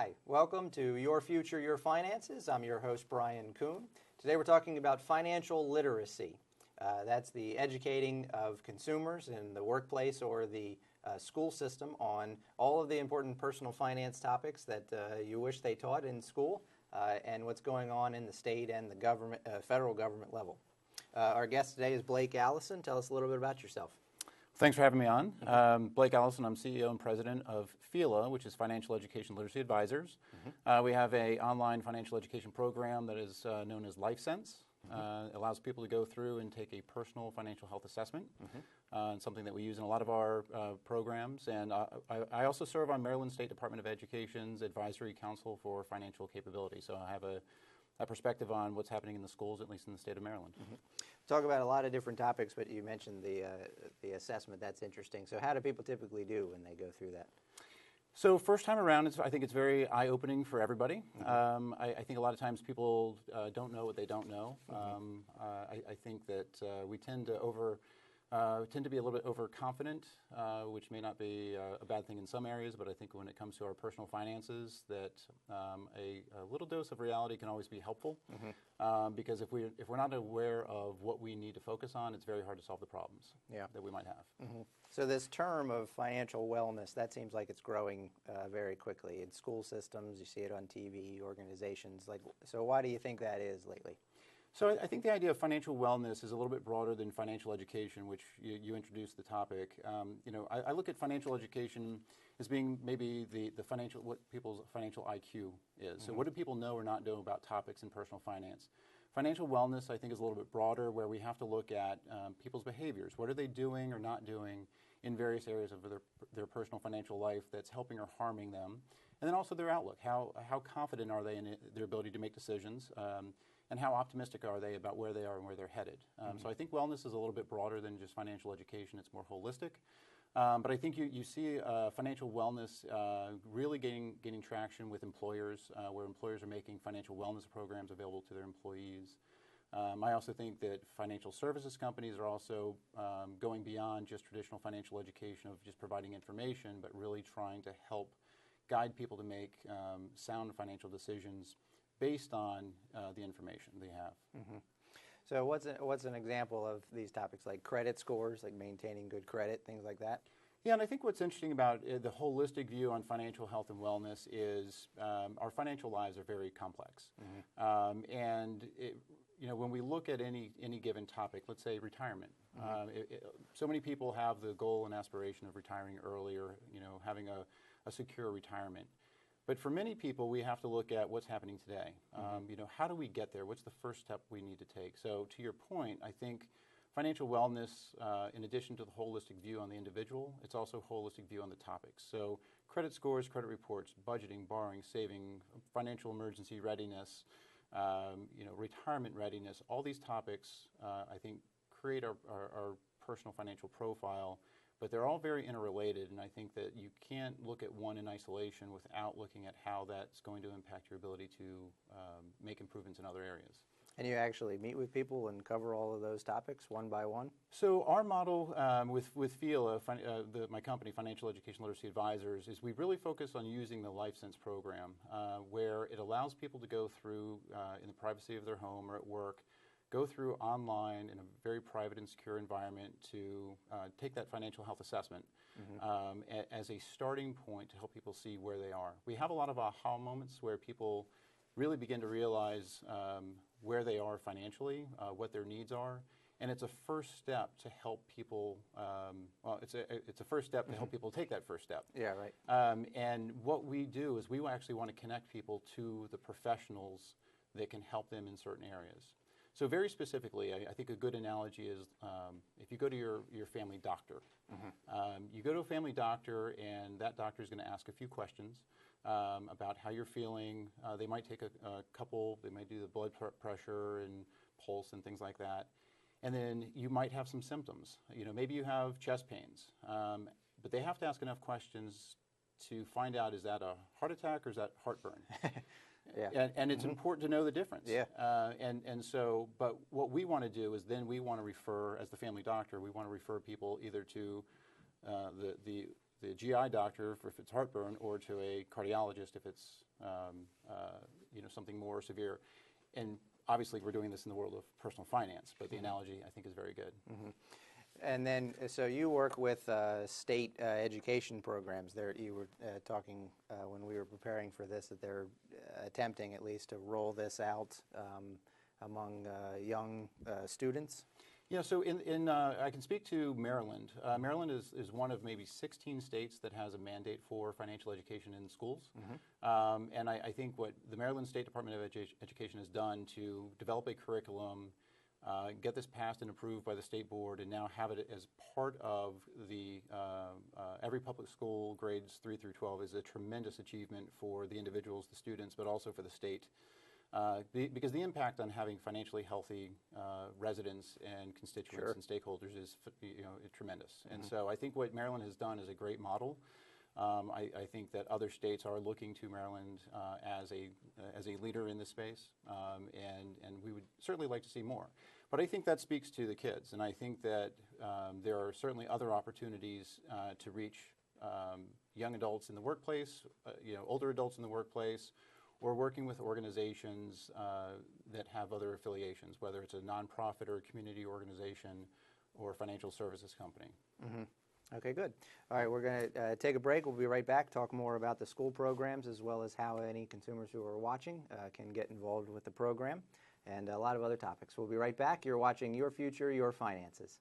Hi, welcome to Your Future, Your Finances. I'm your host, Brian Kuhn. Today we're talking about financial literacy. That's the educating of consumers in the workplace or the school system on all of the important personal finance topics that you wish they taught in school and what's going on in the state and the government, federal government level. Our guest today is Blake Allison. Tell us a little bit about yourself. Thanks for having me on. Blake Allison, I'm CEO and President of MyFELA, which is Financial Education Literacy Advisors. We have an online financial education program that is known as LifeSense. It allows people to go through and take a personal financial health assessment, and something that we use in a lot of our programs. And I also serve on Maryland State Department of Education's Advisory Council for Financial Capability. So I have a perspective on what's happening in the schools, at least in the state of Maryland. Talk about a lot of different topics, but you mentioned the assessment. That's interesting. So how do people typically do when they go through that? So first time around, I think it's very eye-opening for everybody. I think a lot of times people don't know what they don't know. I think that we tend to be a little bit overconfident, which may not be a bad thing in some areas, but I think when it comes to our personal finances, that a little dose of reality can always be helpful. Because if we're not aware of what we need to focus on, it's very hard to solve the problems that we might have. So this term of financial wellness, that seems like it's growing very quickly in school systems. You see it on TV, organizations. So why do you think that is lately? So I think the idea of financial wellness is a little bit broader than financial education, which you introduced the topic. I look at financial education as being maybe what people's financial IQ is. So what do people know or not know about topics in personal finance? Financial wellness, I think, is a little bit broader, where we have to look at people's behaviors. What are they doing or not doing in various areas of their personal financial life that's helping or harming them? And then also their outlook. How confident are they in their ability to make decisions? And how optimistic are they about where they are and where they're headed? So I think wellness is a little bit broader than just financial education. It's more holistic. But I think you see financial wellness really gaining traction with employers, where employers are making financial wellness programs available to their employees. I also think that financial services companies are also going beyond just traditional financial education of just providing information, but really trying to help guide people to make sound financial decisions based on the information they have. So what's an example of these topics, like credit scores, like maintaining good credit, things like that? Yeah, and I think what's interesting about the holistic view on financial health and wellness is our financial lives are very complex. And when we look at any given topic, let's say retirement, so many people have the goal and aspiration of retiring earlier, having a secure retirement. But for many people, we have to look at what's happening today. How do we get there? What's the first step we need to take? So to your point, I think financial wellness, in addition to the holistic view on the individual, it's also a holistic view on the topics. So credit scores, credit reports, budgeting, borrowing, saving, financial emergency readiness, retirement readiness, all these topics, I think, create our personal financial profile. But they're all very interrelated, and I think that you can't look at one in isolation without looking at how that's going to impact your ability to make improvements in other areas. And you actually meet with people and cover all of those topics one by one? So our model with MyFELA, my company, Financial Education Literacy Advisors, is we really focus on using the LifeSense program, where it allows people to go through, in the privacy of their home or at work, go through online in a very private and secure environment to take that financial health assessment as a starting point to help people see where they are. We have a lot of aha moments where people really begin to realize where they are financially, what their needs are, and it's a first step to help people. It's a first step to help people take that first step. Yeah, right. And what we do is we actually want to connect people to the professionals that can help them in certain areas. So very specifically, I think a good analogy is if you go to your family doctor. You go to a family doctor, and that doctor is going to ask a few questions about how you're feeling. They might take they might do the blood pressure and pulse and things like that. And then you might have some symptoms. Maybe you have chest pains. But they have to ask enough questions to find out, is that a heart attack or is that heartburn? Yeah. And it's important to know the difference. Yeah. But what we want to do is then we want to refer, as the family doctor, we want to refer people either to the the GI doctor if it's heartburn, or to a cardiologist if it's something more severe. And obviously, we're doing this in the world of personal finance, but the analogy I think is very good. And then, so you work with state education programs. There, you were talking when we were preparing for this that they're attempting at least to roll this out among young students. Yeah, so I can speak to Maryland. Maryland is one of maybe 16 states that has a mandate for financial education in schools. And I think what the Maryland State Department of Education has done to develop a curriculum, get this passed and approved by the state board, and now have it as part of the every public school grades 3 through 12 is a tremendous achievement for the individuals, the students, but also for the state. Because the impact on having financially healthy residents and constituents and stakeholders is tremendous. And so I think what Maryland has done is a great model. I think that other states are looking to Maryland as a leader in this space, and we would certainly like to see more. But I think that speaks to the kids, and I think that there are certainly other opportunities to reach young adults in the workplace, older adults in the workplace, or working with organizations that have other affiliations, whether it's a nonprofit or a community organization or a financial services company. Okay, good. All right, we're going to take a break. We'll be right back, talk more about the school programs as well as how any consumers who are watching can get involved with the program and a lot of other topics. We'll be right back. You're watching Your Future, Your Finances.